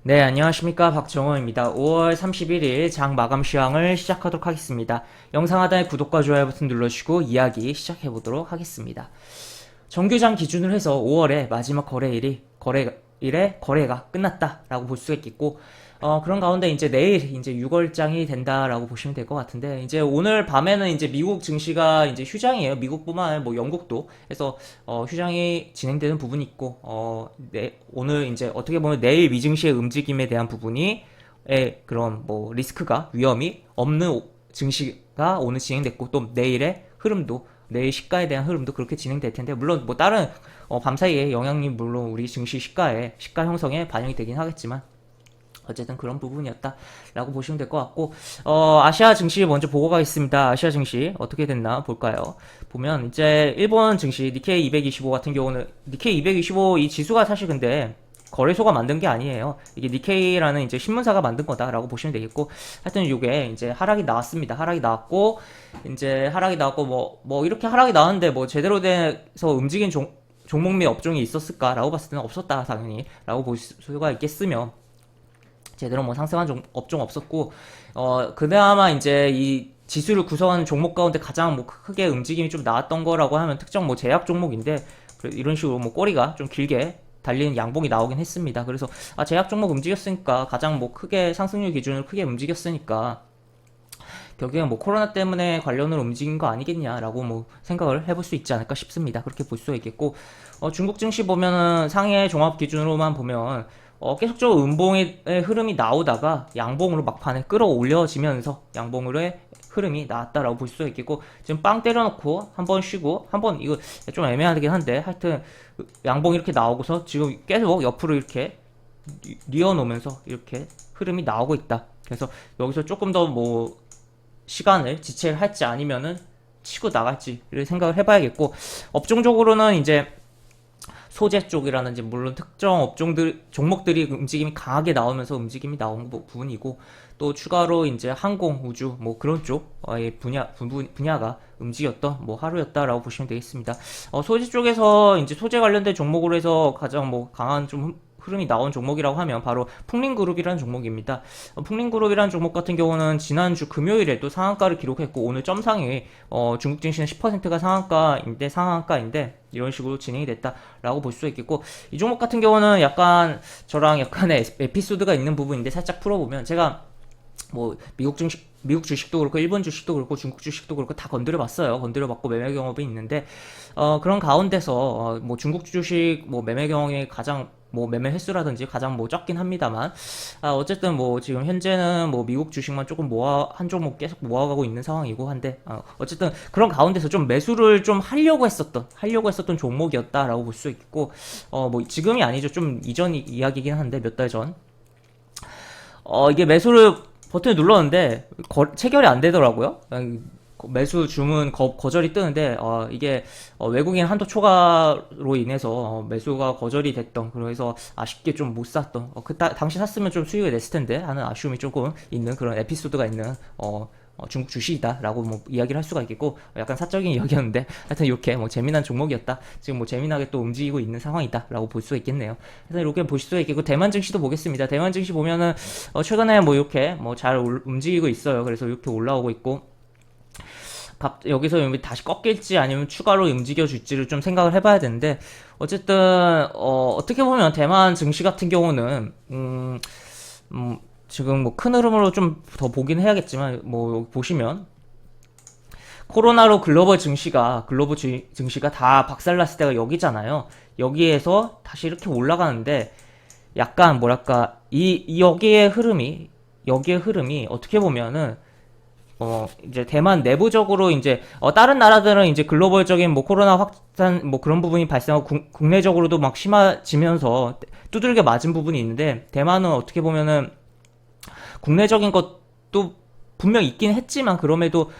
네, 안녕하십니까. 박정호입니다. 5월 31일 장 마감 시황을 시작하도록 하겠습니다. 영상 하단에 구독과 좋아요 버튼 눌러주시고 이야기 시작해보도록 하겠습니다. 정규장 기준으로 해서 5월의 마지막 거래일에 거래가 끝났다라고 볼 수가 있겠고, 그런 가운데 이제 내일 이제 6월장이 된다라고 보시면 될 것 같은데, 이제 오늘 밤에는 이제 미국 증시가 이제 휴장이에요. 미국뿐만 아니라 뭐 영국도. 그래서, 휴장이 진행되는 부분이 있고, 오늘 이제 어떻게 보면 내일 미증시의 움직임에 대한 부분이, 그런 뭐 리스크가, 위험이 없는 증시가 오늘 진행됐고, 또 내일의 흐름도 내일 시가에 대한 흐름도 그렇게 진행될 텐데, 물론 뭐 다른 밤 사이에 영향이 물론 우리 증시 시가 형성에 반영이 되긴 하겠지만, 어쨌든 그런 부분이었다라고 보시면 될 것 같고, 아시아 증시 먼저 보고 가겠습니다. 아시아 증시 어떻게 됐나 볼까요? 보면 이제 일본 증시 니케이 225 같은 경우는 니케이 225 이 지수가 사실 근데 거래소가 만든 게 아니에요. 이게 니케이라는 이제 신문사가 만든 거다라고 보시면 되겠고, 하여튼 이게 이제 하락이 나왔습니다. 하락이 나왔고 뭐 이렇게 하락이 나왔는데 뭐 제대로 돼서 움직인 종목 및 업종이 있었을까라고 봤을 때는 없었다 당연히 라고 볼 수가 있겠으며, 제대로 뭐 상승한 업종 없었고, 그나마 이제 이 지수를 구성하는 종목 가운데 가장 뭐 크게 움직임이 좀 나왔던 거라고 하면 특정 뭐 제약 종목인데, 이런 식으로 뭐 꼬리가 좀 길게 달리는 양봉이 나오긴 했습니다. 그래서 제약 종목 움직였으니까, 가장 뭐 크게 상승률 기준으로 크게 움직였으니까 결국엔 뭐 코로나 때문에 관련으로 움직인 거 아니겠냐라고 뭐 생각을 해볼 수 있지 않을까 싶습니다. 그렇게 볼 수가 있겠고, 중국 증시 보면은 상해 종합 기준으로만 보면 계속적으로 음봉의 흐름이 나오다가 양봉으로 막판에 끌어올려지면서 양봉으로의 흐름이 나왔다라고 볼 수가 있겠고, 지금 빵 때려놓고 한번 쉬고 한번, 이거 좀 애매하긴 한데 하여튼 양봉 이렇게 나오고서 지금 계속 옆으로 이렇게 뉘어놓으면서 이렇게 흐름이 나오고 있다. 그래서 여기서 조금 더 뭐 시간을 지체를 할지 아니면은 치고 나갈지를 생각을 해봐야겠고, 업종적으로는 이제 소재 쪽이라든지 물론 특정 종목들이 움직임이 강하게 나오면서 움직임이 나온 부분이고, 또 추가로 이제 항공 우주 뭐 그런 쪽의 분야가 움직였던 뭐 하루였다라고 보시면 되겠습니다. 소재 쪽에서 이제 소재 관련된 종목으로 해서 가장 뭐 강한 좀 흐름이 나온 종목이라고 하면 바로 풍림그룹이라는 종목입니다. 풍림그룹이라는 종목 같은 경우는 지난주 금요일에도 상한가를 기록했고, 오늘 점상에 중국 증시는 10%가 상한가인데 이런 식으로 진행이 됐다라고 볼 수 있겠고, 이 종목 같은 경우는 약간 저랑 약간의 에피소드가 있는 부분인데 살짝 풀어보면, 제가 뭐 미국 주식도 그렇고 일본 주식도 그렇고 중국 주식도 그렇고 다 건드려봤어요. 건드려봤고 매매 경험이 있는데, 그런 가운데서 뭐 중국 주식 뭐 매매 경험이 가장 뭐 매매 횟수라든지 가장 뭐 적긴 합니다만, 어쨌든 뭐 지금 현재는 뭐 미국 주식만 조금 한 종목 계속 모아가고 있는 상황이고 한데, 어쨌든 그런 가운데서 좀 매수를 좀 하려고 했었던 종목이었다라고 볼 수 있고, 뭐 지금이 아니죠. 좀 이전 이야기긴 한데 몇 달 전, 이게 매수를 버튼을 눌렀는데 체결이 안 되더라고요. 매수 주문 거절이 뜨는데, 이게 외국인 한도 초과로 인해서 매수가 거절이 됐던, 그래서 아쉽게 좀 못 샀던, 당시 샀으면 좀 수익을 냈을 텐데 하는 아쉬움이 조금 있는 그런 에피소드가 있는 중국 주식이다라고 뭐 이야기를 할 수가 있겠고, 약간 사적인 이야기였는데 하여튼 이렇게 뭐 재미난 종목이었다, 지금 뭐 재미나게 또 움직이고 있는 상황이다라고 볼 수가 있겠네요. 하여튼 이렇게 보실 수가 있겠고, 대만 증시도 보겠습니다. 대만 증시 보면은 최근에 뭐 이렇게 뭐 잘 움직이고 있어요. 그래서 이렇게 올라오고 있고, 여기서 다시 꺾일지 아니면 추가로 움직여줄지를 좀 생각을 해봐야 되는데, 어쨌든 어떻게 보면 대만 증시 같은 경우는 지금 뭐 큰 흐름으로 좀 더 보긴 해야겠지만, 뭐 보시면 코로나로 글로벌 증시가 다 박살났을 때가 여기잖아요. 여기에서 다시 이렇게 올라가는데, 약간 뭐랄까 여기의 흐름이 어떻게 보면은 이제 대만 내부적으로 이제 다른 나라들은 이제 글로벌적인 뭐 코로나 확산 뭐 그런 부분이 발생하고 국내적으로도 막 심해지면서 두들겨 맞은 부분이 있는데, 대만은 어떻게 보면은 국내적인 것도 분명 있긴 했지만 그럼에도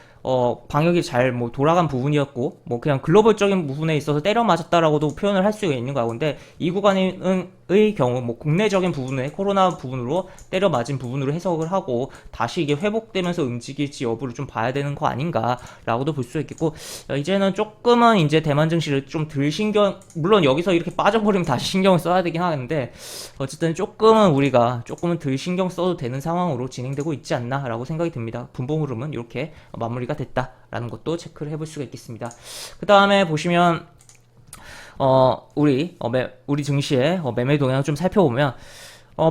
방역이 잘 뭐 돌아간 부분이었고, 뭐 그냥 글로벌적인 부분에 있어서 때려 맞았다라고도 표현을 할 수가 있는 거야. 근데 이 구간은 의 경우 뭐 국내적인 부분에 코로나 부분으로 때려 맞은 부분으로 해석을 하고 다시 이게 회복되면서 움직일지 여부를 좀 봐야 되는 거 아닌가라고도 볼 수 있겠고 이제는 조금은 이제 대만 증시를 좀 덜 신경 물론 여기서 이렇게 빠져버리면 다시 신경을 써야 되긴 하는데 어쨌든 조금은 우리가 조금은 덜 신경 써도 되는 상황으로 진행되고 있지 않나라고 생각이 듭니다. 분봉 흐름은 이렇게 마무리가 됐다라는 것도 체크를 해볼 수가 있겠습니다. 그 다음에 보시면 우리 증시의 매매 동향을 좀 살펴보면,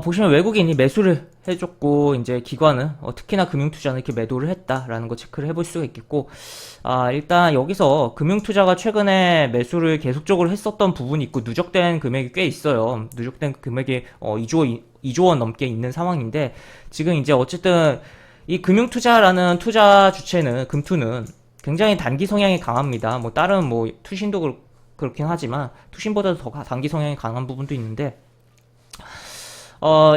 보시면 외국인이 매수를 해줬고, 이제 기관은, 특히나 금융투자는 이렇게 매도를 했다라는 거 체크를 해볼 수가 있겠고, 일단 여기서 금융투자가 최근에 매수를 계속적으로 했었던 부분이 있고, 누적된 금액이 꽤 있어요. 누적된 금액이, 2조 원 넘게 있는 상황인데, 지금 이제 어쨌든, 이 금융투자라는 투자 주체는, 금투는 굉장히 단기 성향이 강합니다. 뭐, 다른 뭐, 투신도 그렇긴 하지만 투신보다도 더 단기 성향이 강한 부분도 있는데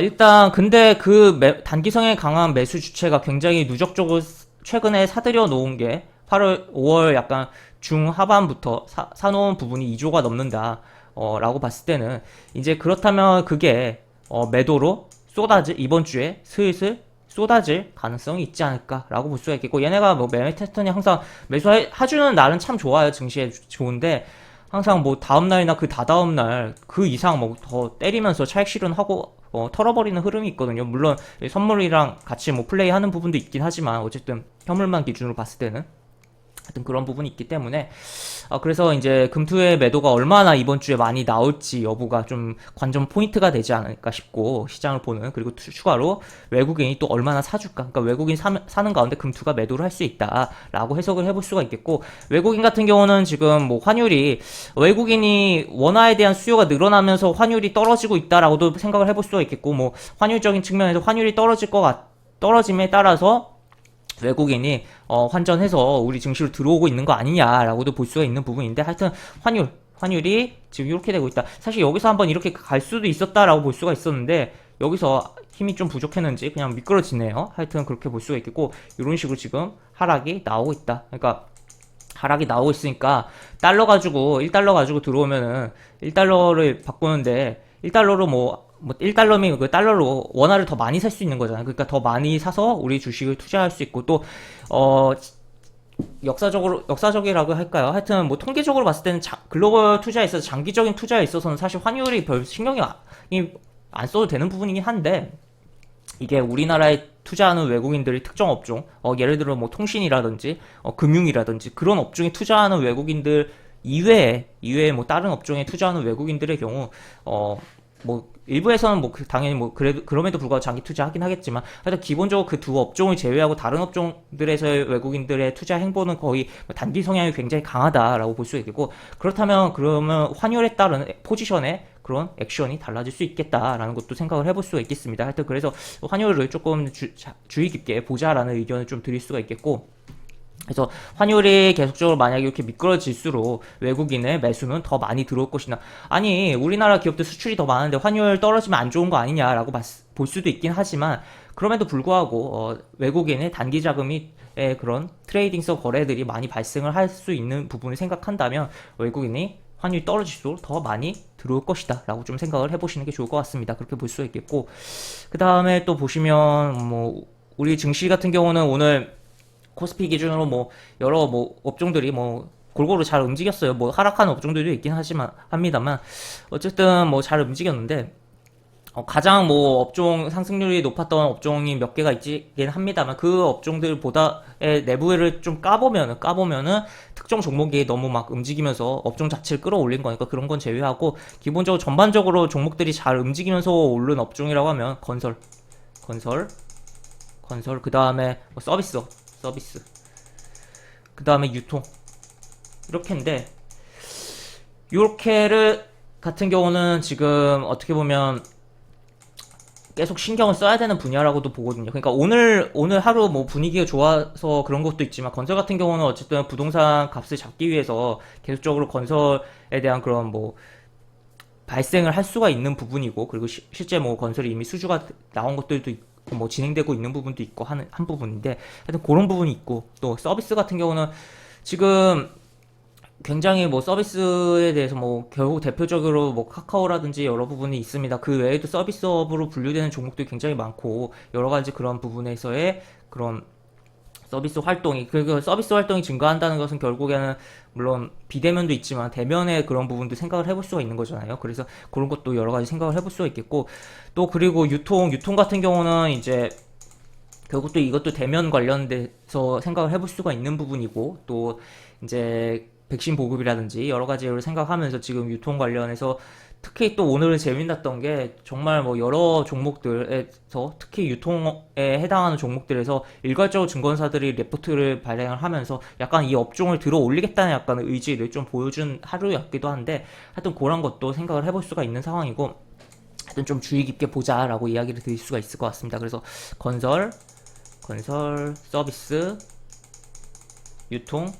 일단 근데 그 단기 성향이 강한 매수 주체가 굉장히 누적적으로 최근에 사들여 놓은 게 8월 5월 약간 중하반부터 사놓은 부분이 2조가 넘는다 라고 봤을 때는 이제 그렇다면 그게 매도로 이번 주에 슬슬 쏟아질 가능성이 있지 않을까라고 볼 수가 있겠고 얘네가 뭐 매매 패턴이 항상 매수해주는 날은 참 좋아요. 증시에 좋은데 항상 뭐 다음날이나 그 다다음날 그 이상 뭐 더 때리면서 차익 실현하고 털어버리는 흐름이 있거든요. 물론 선물이랑 같이 뭐 플레이하는 부분도 있긴 하지만 어쨌든 현물만 기준으로 봤을 때는 하여튼 그런 부분이 있기 때문에 그래서 이제 금투의 매도가 얼마나 이번 주에 많이 나올지 여부가 좀 관전 포인트가 되지 않을까 싶고 시장을 보는 그리고 추가로 외국인이 또 얼마나 사줄까 그러니까 외국인 사는 가운데 금투가 매도를 할 수 있다라고 해석을 해볼 수가 있겠고 외국인 같은 경우는 지금 뭐 환율이 외국인이 원화에 대한 수요가 늘어나면서 환율이 떨어지고 있다라고도 생각을 해볼 수가 있겠고 뭐 환율적인 측면에서 환율이 떨어짐에 따라서 외국인이 환전해서 우리 증시로 들어오고 있는 거 아니냐라고도 볼 수가 있는 부분인데 하여튼 환율이 지금 이렇게 되고 있다. 사실 여기서 한번 이렇게 갈 수도 있었다라고 볼 수가 있었는데 여기서 힘이 좀 부족했는지 그냥 미끄러지네요. 하여튼 그렇게 볼 수가 있겠고 이런 식으로 지금 하락이 나오고 있다. 그러니까 하락이 나오고 있으니까 달러 가지고 1달러 가지고 들어오면은 1달러를 바꾸는데 1달러로 뭐 1달러면 그 달러로 원화를 더 많이 살 수 있는 거잖아요. 그러니까 더 많이 사서 우리 주식을 투자할 수 있고 또, 역사적이라고 할까요? 하여튼 뭐 통계적으로 봤을 때는 글로벌 투자에 있어서 장기적인 투자에 있어서는 사실 환율이 별 신경이 안 써도 되는 부분이긴 한데, 이게 우리나라에 투자하는 외국인들이 특정 업종, 예를 들어 뭐 통신이라든지, 금융이라든지 그런 업종에 투자하는 외국인들 이외에 뭐 다른 업종에 투자하는 외국인들의 경우, 뭐 일부에서는 뭐 당연히 뭐 그럼에도 불구하고 장기 투자하긴 하겠지만 하여튼 기본적으로 그 두 업종을 제외하고 다른 업종들에서의 외국인들의 투자 행보는 거의 단기 성향이 굉장히 강하다라고 볼 수 있겠고 그러면 환율에 따른 포지션의 그런 액션이 달라질 수 있겠다라는 것도 생각을 해볼 수가 있겠습니다. 하여튼 그래서 환율을 조금 주의 깊게 보자라는 의견을 좀 드릴 수가 있겠고 그래서 환율이 계속적으로 만약에 이렇게 미끄러질수록 외국인의 매수는 더 많이 들어올 것이나 아니 우리나라 기업들 수출이 더 많은데 환율 떨어지면 안 좋은 거 아니냐라고 볼 수도 있긴 하지만 그럼에도 불구하고 외국인의 단기 자금이 그런 트레이딩성 거래들이 많이 발생을 할 수 있는 부분을 생각한다면 외국인이 환율이 떨어질수록 더 많이 들어올 것이다 라고 좀 생각을 해보시는 게 좋을 것 같습니다. 그렇게 볼 수가 있겠고 그 다음에 또 보시면 뭐 우리 증시 같은 경우는 오늘 코스피 기준으로 뭐 여러 뭐 업종들이 뭐 골고루 잘 움직였어요. 뭐 하락하는 업종들도 있긴 합니다만 어쨌든 뭐 잘 움직였는데 가장 뭐 업종 상승률이 높았던 업종이 몇 개가 있긴 합니다만 그 업종들보다의 내부를 좀 까보면은 특정 종목이 너무 막 움직이면서 업종 자체를 끌어올린 거니까 그런 건 제외하고 기본적으로 전반적으로 종목들이 잘 움직이면서 오른 업종이라고 하면 건설 그 다음에 뭐 서비스 그 다음에 유통 이렇게인데 요렇게를 같은 경우는 지금 어떻게 보면 계속 신경을 써야 되는 분야라고도 보거든요. 그러니까 오늘 하루 뭐 분위기가 좋아서 그런 것도 있지만 건설 같은 경우는 어쨌든 부동산 값을 잡기 위해서 계속적으로 건설에 대한 그런 뭐 발생을 할 수가 있는 부분이고 그리고 실제 뭐 건설이 이미 수주가 나온 것들도 있고 뭐 진행되고 있는 부분도 있고 한 부분인데 하여튼 그런 부분이 있고 또 서비스 같은 경우는 지금 굉장히 뭐 서비스에 대해서 뭐 결국 대표적으로 뭐 카카오라든지 여러 부분이 있습니다. 그 외에도 서비스업으로 분류되는 종목들이 굉장히 많고 여러 가지 그런 부분에서의 그런 서비스 활동이 그 서비스 활동이 증가한다는 것은 결국에는 물론 비대면도 있지만 대면의 그런 부분도 생각을 해볼 수가 있는 거잖아요. 그래서 그런 것도 여러 가지 생각을 해볼 수가 있겠고 또 그리고 유통 같은 경우는 이제 결국 또 이것도 대면 관련돼서 생각을 해볼 수가 있는 부분이고 또 이제 백신 보급이라든지 여러 가지를 생각하면서 지금 유통 관련해서 특히 또 오늘 재미났던 게 정말 뭐 여러 종목들에서 특히 유통에 해당하는 종목들에서 일괄적으로 증권사들이 레포트를 발행을 하면서 약간 이 업종을 들어 올리겠다는 약간 의지를 좀 보여준 하루였기도 한데 하여튼 그런 것도 생각을 해볼 수가 있는 상황이고 하여튼 좀 주의 깊게 보자라고 이야기를 드릴 수가 있을 것 같습니다. 그래서 건설, 서비스, 유통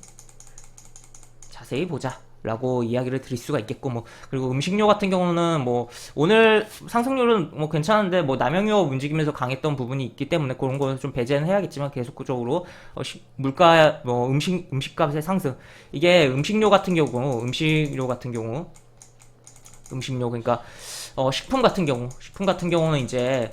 자세히 보자. 라고 이야기를 드릴 수가 있겠고 뭐 그리고 음식료 같은 경우는 뭐 오늘 상승률은 뭐 괜찮은데 뭐 남영유업 움직이면서 강했던 부분이 있기 때문에 그런 거는 좀 배제는 해야겠지만 계속적으로 물가 뭐 음식값의 상승 이게 음식료 그러니까 식품 같은 경우는 이제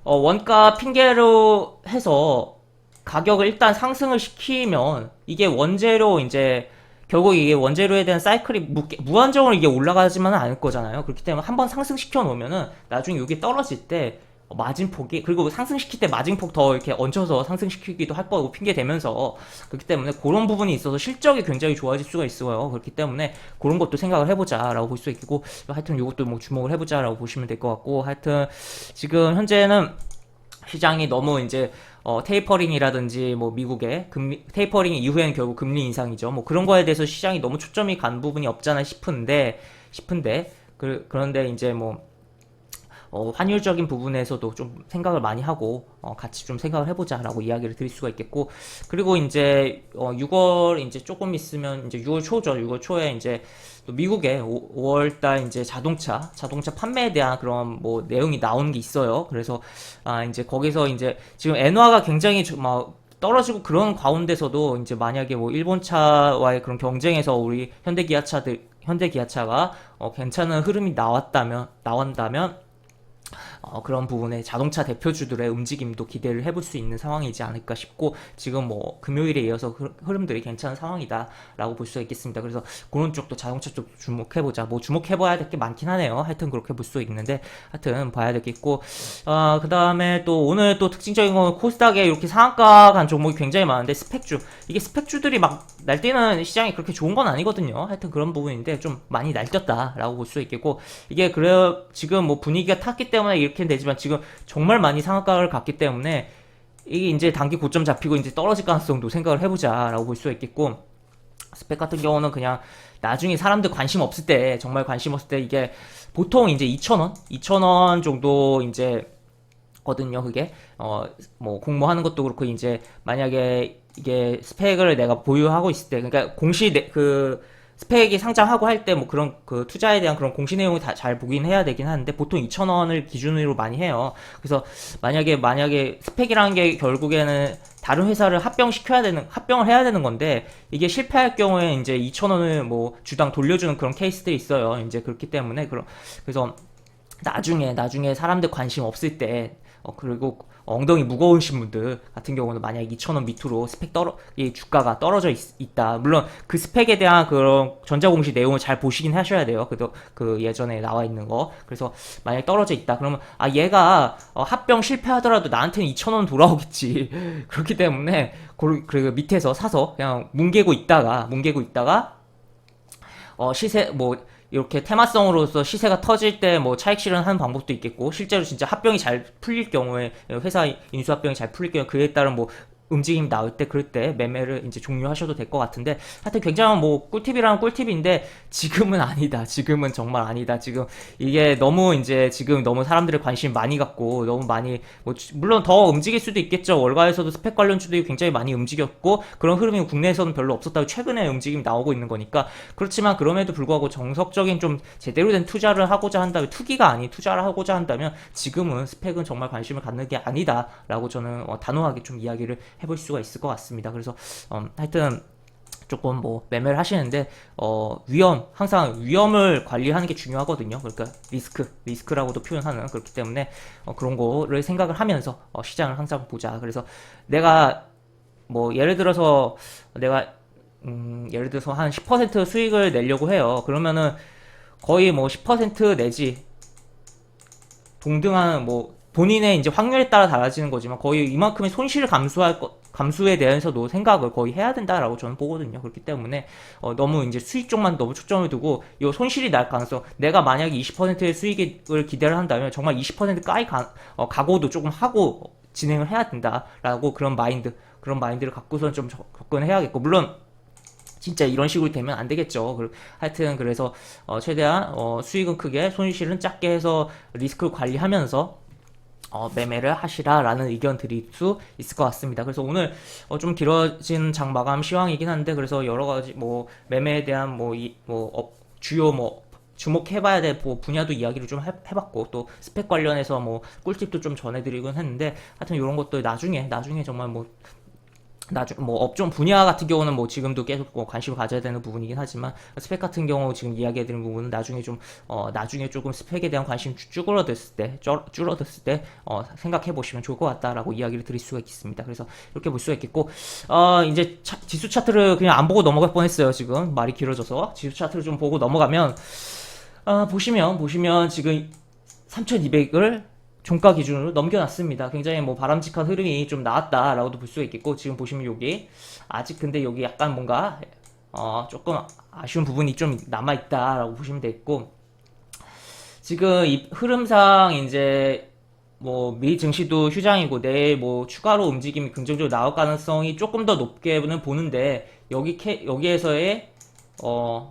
원가 핑계로 해서 가격을 일단 상승을 시키면 이게 원재료 이제 결국 이게 원재료에 대한 사이클이 무한정으로 이게 올라가지만은 않을 거잖아요. 그렇기 때문에 한번 상승시켜 놓으면은 나중에 이게 떨어질 때 마진폭이 그리고 상승시킬 때 마진폭 더 이렇게 얹혀서 상승시키기도 할 거고 핑계 대면서 그렇기 때문에 그런 부분이 있어서 실적이 굉장히 좋아질 수가 있어요. 그렇기 때문에 그런 것도 생각을 해보자라고 볼 수 있고 하여튼 이것도 뭐 주목을 해보자라고 보시면 될 것 같고 하여튼 지금 현재는 시장이 너무 이제 테이퍼링이라든지 뭐 미국의 금리 테이퍼링 이후에는 결국 금리 인상이죠. 뭐 그런 거에 대해서 시장이 너무 초점이 간 부분이 없잖아 싶은데 그런데 이제 뭐 환율적인 부분에서도 좀 생각을 많이 하고 같이 좀 생각을 해보자라고 이야기를 드릴 수가 있겠고 그리고 이제 6월 이제 조금 있으면 이제 6월 초죠. 6월 초에 이제 또 미국의 5월달 이제 자동차 판매에 대한 그런 뭐 내용이 나오는 게 있어요. 그래서 이제 거기서 이제 지금 엔화가 굉장히 막 떨어지고 그런 가운데서도 이제 만약에 뭐 일본차와의 그런 경쟁에서 우리 현대기아차가 괜찮은 흐름이 나온다면 그런 부분에 자동차 대표주들의 움직임도 기대를 해볼 수 있는 상황이지 않을까 싶고 지금 뭐 금요일에 이어서 흐름들이 괜찮은 상황이다라고 볼 수가 있겠습니다. 그래서 그런 쪽도 자동차 쪽 주목해보자. 뭐 주목해봐야 될 게 많긴 하네요. 하여튼 그렇게 볼 수 있는데 하여튼 봐야 되겠고 그 다음에 또 오늘 또 특징적인 건 코스닥에 이렇게 상한가 간 종목이 굉장히 많은데 이게 스펙주들이 막 날뛰는 시장이 그렇게 좋은 건 아니거든요. 하여튼 그런 부분인데 좀 많이 날뛰었다라고 볼 수 있겠고 이게 그래 지금 뭐 분위기가 탔기 때문에 이렇게 되지만 지금 정말 많이 상한가를 갔기 때문에 이게 이제 단기 고점 잡히고 이제 떨어질 가능성도 생각을 해보자라고 볼 수가 있겠고 스펙 같은 경우는 그냥 나중에 사람들 관심 없을 때 정말 관심 없을 때 이게 보통 이제 2,000원 정도 이제 거든요. 그게 뭐 공모하는 것도 그렇고 이제 만약에 이게 스펙을 내가 보유하고 있을 때 그러니까 그 스펙이 상장하고 할 때 뭐 그런 그 투자에 대한 그런 공시 내용을 다 잘 보긴 해야 되긴 하는데 보통 2,000원을 기준으로 많이 해요. 그래서 만약에 스펙이라는 게 결국에는 다른 회사를 합병을 해야 되는 건데 이게 실패할 경우에 이제 2,000원을 뭐 주당 돌려주는 그런 케이스들이 있어요. 이제 그렇기 때문에 그래서 나중에 사람들 관심 없을 때 그리고 엉덩이 무거우신 분들 같은 경우는 만약 2,000원 밑으로 이 주가가 떨어져 있다. 물론 그 스펙에 대한 그런 전자공시 내용을 잘 보시긴 하셔야 돼요. 그 예전에 나와 있는 거. 그래서 만약 떨어져 있다. 그러면 얘가 합병 실패하더라도 나한테는 2,000원 돌아오겠지. 그렇기 때문에 그 밑에서 사서 그냥 뭉개고 있다가 시세 뭐 이렇게 테마성으로서 시세가 터질 때 뭐 차익 실현하는 방법도 있겠고 실제로 진짜 합병이 잘 풀릴 경우에 회사 인수 합병이 잘 풀릴 경우에 그에 따른 뭐 움직임이 나올 때 그럴 때 매매를 이제 종료하셔도 될 것 같은데 하여튼 굉장히 뭐 꿀팁이라는 꿀팁인데 지금은 아니다. 지금은 정말 아니다. 지금 이게 너무 이제 지금 너무 사람들의 관심 많이 갖고 너무 많이 뭐 물론 더 움직일 수도 있겠죠. 월가에서도 스펙 관련주들이 굉장히 많이 움직였고 그런 흐름이 국내에서는 별로 없었다고 최근에 움직임이 나오고 있는 거니까 그렇지만 그럼에도 불구하고 정석적인 좀 제대로 된 투자를 하고자 한다면 투기가 아닌 투자를 하고자 한다면 지금은 스펙은 정말 관심을 갖는 게 아니다라고 저는 단호하게 좀 이야기를 해볼 수가 있을 것 같습니다. 그래서 하여튼 조금 뭐 매매를 하시는데 항상 위험을 관리하는 게 중요하거든요. 그러니까 리스크라고도 표현하는 그렇기 때문에 그런 거를 생각을 하면서 시장을 항상 보자. 그래서 내가 뭐 예를 들어서 한 10% 수익을 내려고 해요. 그러면은 거의 뭐 10% 내지 동등한 뭐 본인의 이제 확률에 따라 달라지는 거지만 거의 이만큼의 손실을 감수에 대해서도 생각을 거의 해야 된다라고 저는 보거든요. 그렇기 때문에 너무 이제 수익 쪽만 너무 초점을 두고 이 손실이 날 가능성, 내가 만약에 20%의 수익을 기대를 한다면 정말 20% 각오도 조금 하고 진행을 해야 된다라고 그런 마인드를 갖고선 좀 접근해야겠고, 물론 진짜 이런 식으로 되면 안 되겠죠. 하여튼 그래서 최대한 수익은 크게 손실은 작게 해서 리스크를 관리하면서 매매를 하시라라는 의견 드릴 수 있을 것 같습니다. 그래서 오늘 좀 길어진 장 마감 시황이긴 한데, 그래서 여러 가지 뭐 매매에 대한 주요 주목해봐야 될 분야도 이야기를 좀 해봤고, 또 스펙 관련해서 뭐 꿀팁도 좀 전해드리곤 했는데, 하여튼 이런 것도 나중에 정말 업종 분야 같은 경우는 뭐 지금도 계속 관심을 가져야 되는 부분이긴 하지만, 스펙 같은 경우 지금 이야기해드린 부분은 나중에 조금 스펙에 대한 관심이 줄어들었을 때 생각해 보시면 좋을 것 같다라고 이야기를 드릴 수가 있습니다. 그래서 이렇게 볼 수가 있겠고, 이제 지수 차트를 그냥 안 보고 넘어갈 뻔했어요. 지금 말이 길어져서 지수 차트를 좀 보고 넘어가면, 보시면 지금 3200을 종가 기준으로 넘겨놨습니다. 굉장히 뭐 바람직한 흐름이 좀 나왔다라고도 볼 수가 있겠고, 지금 보시면 여기 아직 근데 여기 약간 뭔가 조금 아쉬운 부분이 좀 남아있다라고 보시면 되겠고, 지금 이 흐름상 이제 뭐 미 증시도 휴장이고 내일 뭐 추가로 움직임이 긍정적으로 나올 가능성이 조금 더 높게는 보는데, 여기에서의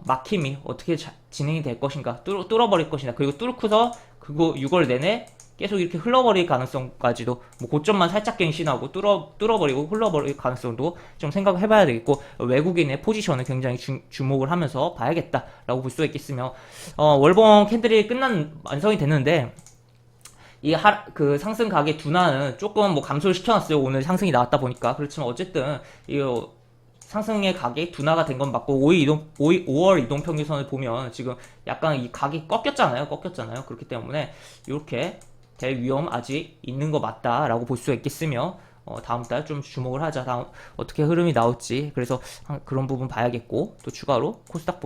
막힘이 어떻게 진행이 될 것인가, 뚫어버릴 것인가, 그리고 뚫고서 그거 6월 내내 계속 이렇게 흘러버릴 가능성까지도, 뭐 고점만 살짝 갱신하고 뚫어버리고 흘러버릴 가능성도 좀 생각을 해봐야 되겠고, 외국인의 포지션을 굉장히 주목을 하면서 봐야겠다라고 볼 수가 있겠으며, 월봉 캔들이 완성이 됐는데, 그 상승 가계 둔화는 조금 뭐 감소를 시켜놨어요. 오늘 상승이 나왔다 보니까. 그렇지만 어쨌든 이 상승의 가격이 둔화가 된 건 맞고, 5월 이동평균선을 보면 지금 약간 이 각이 꺾였잖아요. 그렇기 때문에 이렇게 될 위험 아직 있는 거 맞다라고 볼 수가 있겠으며, 다음 달 좀 주목을 하자. 다음 어떻게 흐름이 나올지. 그래서 그런 부분 봐야겠고, 또 추가로 코스닥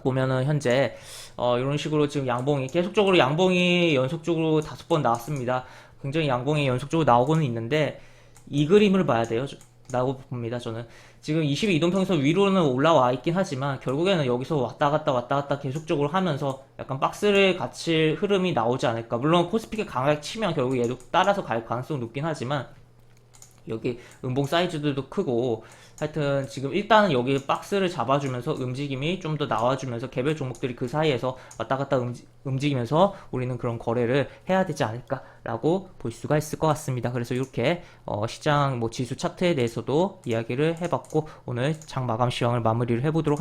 보면은 현재 이런 식으로 지금 계속적으로 양봉이 연속적으로 5번 나왔습니다. 굉장히 양봉이 연속적으로 나오고는 있는데, 이 그림을 봐야 돼요. 라고 봅니다. 저는 지금 22 이동평균선 위로는 올라와 있긴 하지만 결국에는 여기서 왔다 갔다 계속적으로 하면서 약간 박스를 갇힐 흐름이 나오지 않을까. 물론 코스피가 강하게 치면 결국 얘도 따라서 갈 가능성이 높긴 하지만, 여기 음봉 사이즈들도 크고, 하여튼 지금 일단은 여기 박스를 잡아주면서 움직임이 좀 더 나와주면서 개별 종목들이 그 사이에서 왔다 갔다 움직이면서 우리는 그런 거래를 해야 되지 않을까라고 볼 수가 있을 것 같습니다. 그래서 이렇게 시장 지수 차트에 대해서도 이야기를 해봤고, 오늘 장 마감 시황을 마무리를 해보도록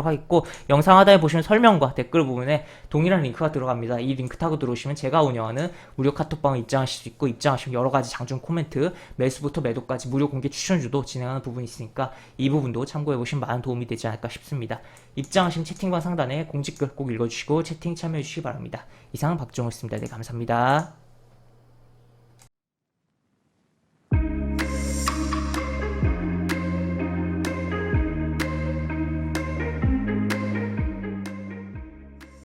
하겠고, 영상 하단에 보시면 설명과 댓글 부분에 동일한 링크가 들어갑니다. 이 링크 타고 들어오시면 제가 운영하는 무료 카톡방을 입장하실 수 있고, 입장하시면 여러가지 장중 코멘트, 매수부터 매도까지 무료 공개 추천주도 진행하는 부분이 있으니까 이 부분도 참고해보시면 많은 도움이 되지 않을까 싶습니다. 입장하시면 채팅방 상단에 공지글 꼭 읽어주시고 채팅 참여해주시기 바랍니다. 이상 박정호였습니다. 네, 감사합니다.